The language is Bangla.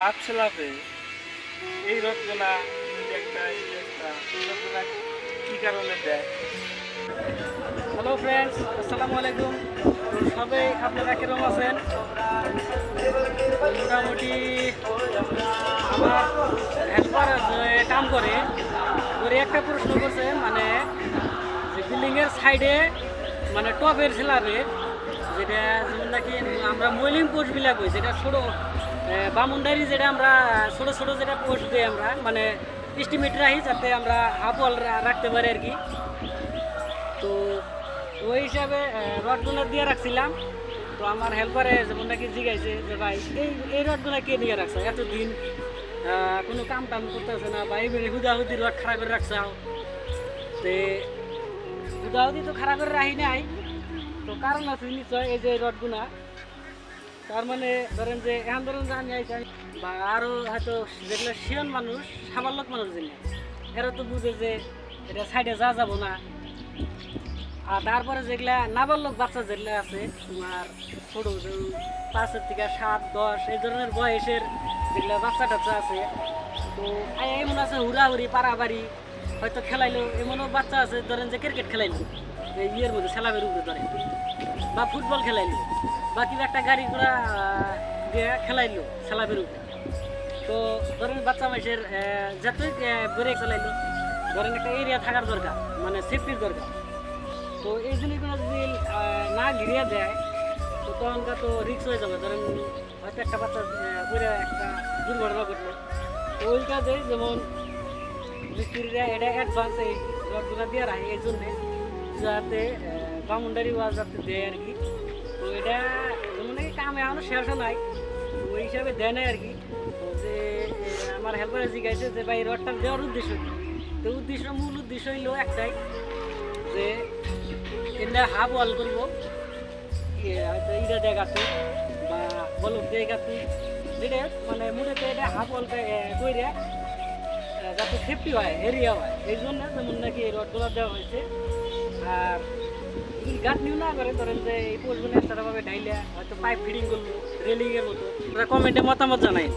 আচ্ছলাপে এই রথগুলা একটা রথগুলা কি কারণে দেয়। হ্যালো ফ্রেন্ডস, আসসালামু আলাইকুম। সবাই আপনারা কিরকম আছেন? মোটামুটি আমার হেল্পার কাম করে ওর একটা প্রশ্ন করছে, মানে যে বিল্ডিংয়ের সাইডে মানে টপের স্ল্যাবে যেটা যেমন নাকি আমরা ময়লিং পোস্টবিলাক কই, যেটা ছোটো বামুনডারি, যেটা আমরা ছোটো ছোটো যেটা পোস্ট দিই আমরা, মানে এস্টিমেট রাখি যাতে আমরা হাফ ওয়াল রাখতে পারি আর কি। তো ওই হিসাবে রডগুলো দিয়ে রাখছিলাম। তো আমার হেল্পারে যেমন নাকি জিজ্ঞাসে যে ভাই এই রডগুলো কে দিয়ে রাখছে, এতদিন কোনো কাম টাম করতেছে না, বা এইভাবে হুদাহুদি রড খারাপ করে রাখছে। তো হুদাহুদি তো খারাপ করে রাখি নাই, তো কারণ আছে নিশ্চয় এই যে রডগুলা। তার মানে ধরেন যে এখন ধরেন যে আমি আইসি বা আরও হয়তো যেগুলো শিয়ন মানুষ, সাবাল্যক মানুষ যিনি, এরা তো বুঝে যে এটা সাইডে যা যাবো না। আর তারপরে যেগুলা নাবালক বাচ্চা যেগুলো আছে তোমার ছোটো 5 থেকে 7, 10 এই ধরনের বয়সের যেগুলো বাচ্চা টাচ্চা আছে, তো এমন আছে হুড়াহুড়ি পাড়াবাড়ি হয়তো খেলাইলো, এমনও বাচ্চা আছে ধরেন যে ক্রিকেট খেলাইলো এই ইয়ের মধ্যে স্ল্যাবের উপরে ধরে, বা ফুটবল খেলাইলো, বা কিংবা একটা গাড়ি ঘোড়া দিয়ে খেলাইলো স্ল্যাবের উপরে। তো ধরেন বাচ্চা মাইসের যতই ব্রেক চালাইলো, ধরেন একটা এরিয়া থাকার দরকার, মানে সেফটির দরকার। তো এই জিনিসগুলো যদি না ঘিরিয়ে দেয় তো তখনকার তো রিস্ক হয়ে যাবে। ধরেন হয়তো একটা বাচ্চা পুরো একটা দুর্ঘটনা ঘটলো, তো ওই কাজে যেমন মিস্ত্রিরা এটা অ্যাডভান্স এই রডগুলো দিয়ে রাখে এই জন্যে যাতে বাউন্ডারি ওয়াল যাতে দেয় আর কি। তো এটা যেমন নাকি কামে এখনও শেষ নাই, ওই হিসাবে দেয় নাই আর কি। তো যে আমার হেল্পারে জিজ্ঞাসে যে ভাই রডটা দেওয়ার উদ্দেশ্য কী, তো মূল উদ্দেশ্য হইলো একটাই, যে এটা হাফ ওয়াল করবো, হয়তো ইটা দিয়ে গাছি বা বলক দিয়ে গাছি, যেটা মানে মুড়েতে এটা হাফ ওয়াল করে যাতে সেফটি হয়, এরিয়া হয়, এই জন্য যেমন নাকি এই রডগুলো দেওয়া হয়েছে। আর গাছ নিউ না করে ধরেন যে এই পোস্টগুলো একসাথেভাবে ঢাইলে হয়তো পাইপ ফিটিং করবো রেলিংয়ের মতো। কমেন্টে মতামত জানাই।